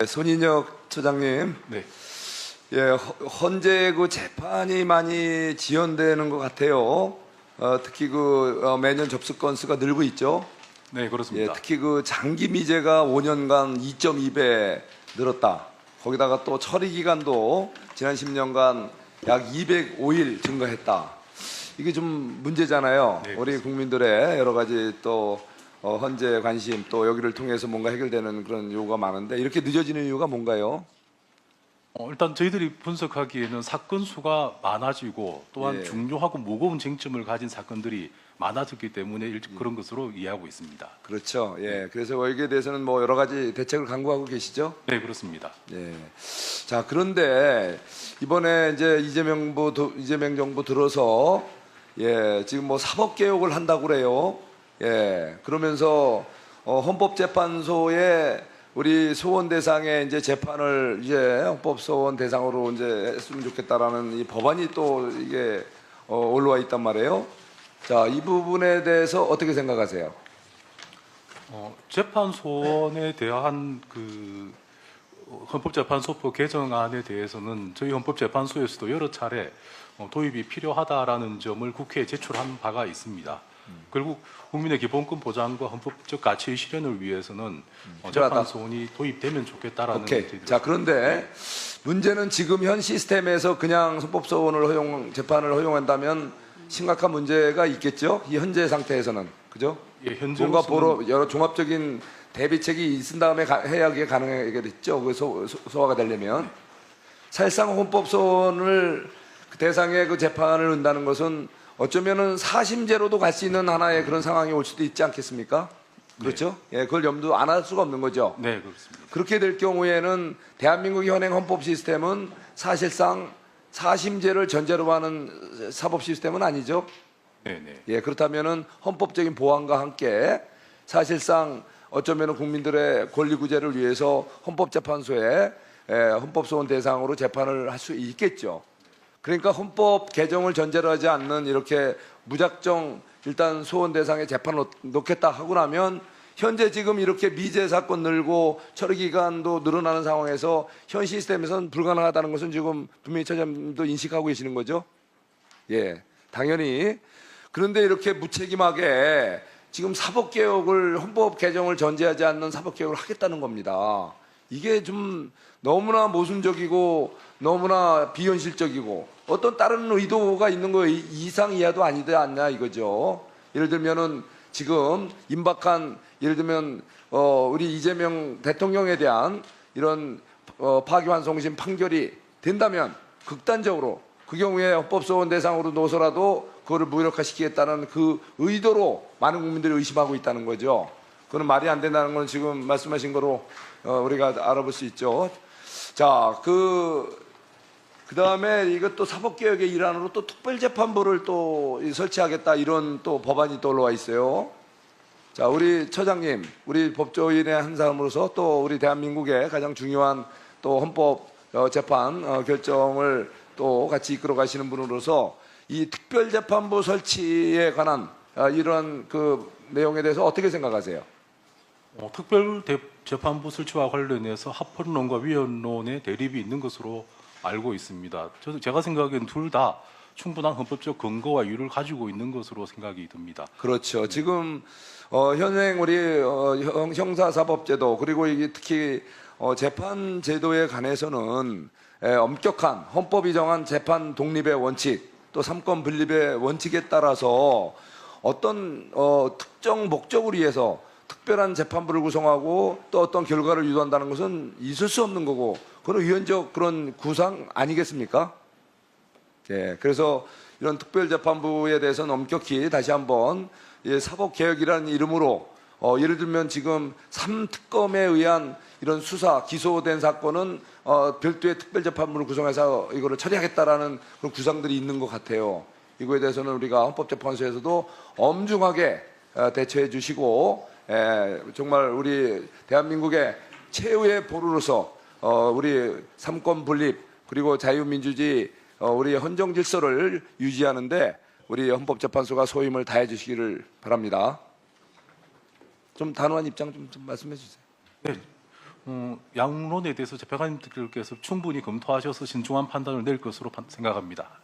손인혁 처장님, 네, 예, 헌재 그 재판이 많이 지연되는 것 같아요. 특히 매년 접수 건수가 늘고 있죠. 네 예, 그렇습니다. 특히 장기 미제가 5년간 2.2배 늘었다. 거기다가 또 처리 기간도 지난 10년간 약 205일 증가했다. 이게 좀 문제잖아요. 네, 우리 그렇습니다. 국민들의 여러 가지 또 헌재 관심 또 여기를 통해서 뭔가 해결되는 그런 요구가 많은데 이렇게 늦어지는 이유가 뭔가요? 일단 저희들이 분석하기에는 사건 수가 많아지고 또한 예. 중요하고 무거운 쟁점을 가진 사건들이 많아졌기 때문에 그런 것으로 이해하고 있습니다. 그렇죠. 예. 그래서 여기에 대해서는 뭐 여러 가지 대책을 강구하고 계시죠? 네 그렇습니다. 예. 자, 그런데 이번에 이제 이재명 정부 들어서 예, 지금 뭐 사법개혁을 한다고 그래요. 예. 그러면서 헌법재판소에 우리 소원 대상의 이제 재판을 이제 헌법 소원 대상으로 이제 했으면 좋겠다라는 이 법안이 또 이게 올라와 있단 말이에요. 자, 이 부분에 대해서 어떻게 생각하세요? 재판소원에 대한 그 헌법재판소법 개정안에 대해서는 저희 헌법재판소에서도 여러 차례 도입이 필요하다라는 점을 국회에 제출한 바가 있습니다. 결국 국민의 기본권 보장과 헌법적 가치의 실현을 위해서는 재판소원이 도입되면 좋겠다라는. 오케이. 자, 그런데 문제는 지금 현 시스템에서 그냥 헌법소원을 재판을 허용한다면 심각한 문제가 있겠죠? 이 현재 상태에서는. 그죠? 예, 뭔가 현재로서는 여러 종합적인 대비책이 있은 다음에 해야 그게 가능하겠죠. 소화가 되려면. 사실상 헌법소원을 그 대상의 그 재판을 한다는 것은 어쩌면은 사심제로도 갈 수 있는 하나의 그런 상황이 올 수도 있지 않겠습니까? 그렇죠? 예, 그걸 염두 안 할 수가 없는 거죠. 네 그렇습니다. 그렇게 될 경우에는 대한민국의 현행 헌법 시스템은 사실상 사심제를 전제로 하는 사법 시스템은 아니죠. 네네. 예, 그렇다면은 헌법적인 보완과 함께 사실상 어쩌면은 국민들의 권리 구제를 위해서 헌법재판소에 헌법소원 대상으로 재판을 할 수 있겠죠. 그러니까 헌법 개정을 전제로 하지 않는 이렇게 무작정 일단 소원 대상에 재판을 놓겠다 하고 나면 현재 지금 이렇게 미제 사건 늘고 처리 기간도 늘어나는 상황에서 현 시스템에서는 불가능하다는 것은 지금 분명히 처장님도 인식하고 계시는 거죠. 예, 당연히. 그런데 이렇게 무책임하게 지금 사법개혁을 헌법 개정을 전제하지 않는 사법개혁을 하겠다는 겁니다. 이게 좀 너무나 모순적이고 너무나 비현실적이고 어떤 다른 의도가 있는 거 이상 이하도 아니지 않냐 이거죠. 예를 들면은 지금 임박한 예를 들면 우리 이재명 대통령에 대한 이런 파기환송심 판결이 된다면 극단적으로 그 경우에 헌법소원 대상으로 놓서라도 그거를 무력화시키겠다는 그 의도로 많은 국민들이 의심하고 있다는 거죠. 그건 말이 안 된다는 건 지금 말씀하신 거로 우리가 알아볼 수 있죠. 자, 그다음에 이것도 사법개혁의 일환으로 또 특별재판부를 또 설치하겠다 이런 또 법안이 또 올라와 있어요. 자, 우리 처장님, 우리 법조인의 한 사람으로서 또 우리 대한민국의 가장 중요한 또 헌법 재판 결정을 또 같이 이끌어 가시는 분으로서 이 특별재판부 설치에 관한 이런 그 내용에 대해서 어떻게 생각하세요? 특별재판부 설치와 관련해서 합헌론과 위헌론의 대립이 있는 것으로 알고 있습니다. 제가 생각하기엔 둘 다 충분한 헌법적 근거와 이유를 가지고 있는 것으로 생각이 듭니다. 그렇죠. 지금 현행 우리 형사사법제도 그리고 이게 특히 재판 제도에 관해서는 엄격한 헌법이 정한 재판 독립의 원칙 또 삼권 분립의 원칙에 따라서 어떤 특정 목적을 위해서 특별한 재판부를 구성하고 또 어떤 결과를 유도한다는 것은 있을 수 없는 거고 그런 위헌적 그런 구상 아니겠습니까? 예, 그래서 이런 특별재판부에 대해서는 엄격히 다시 한번 사법개혁이라는 이름으로 예를 들면 지금 3특검에 의한 이런 수사, 기소된 사건은 별도의 특별재판부를 구성해서 이거를 처리하겠다라는 그런 구상들이 있는 것 같아요. 이거에 대해서는 우리가 헌법재판소에서도 엄중하게 대처해 주시고 정말 우리 대한민국의 최후의 보루로서 우리 삼권 분립 그리고 자유민주주의 우리 헌정 질서를 유지하는데 우리 헌법재판소가 소임을 다해 주시기를 바랍니다. 좀 단호한 입장 좀 말씀해 주세요. 네, 양론에 대해서 재판관님들께서 충분히 검토하셔서 신중한 판단을 낼 것으로 생각합니다.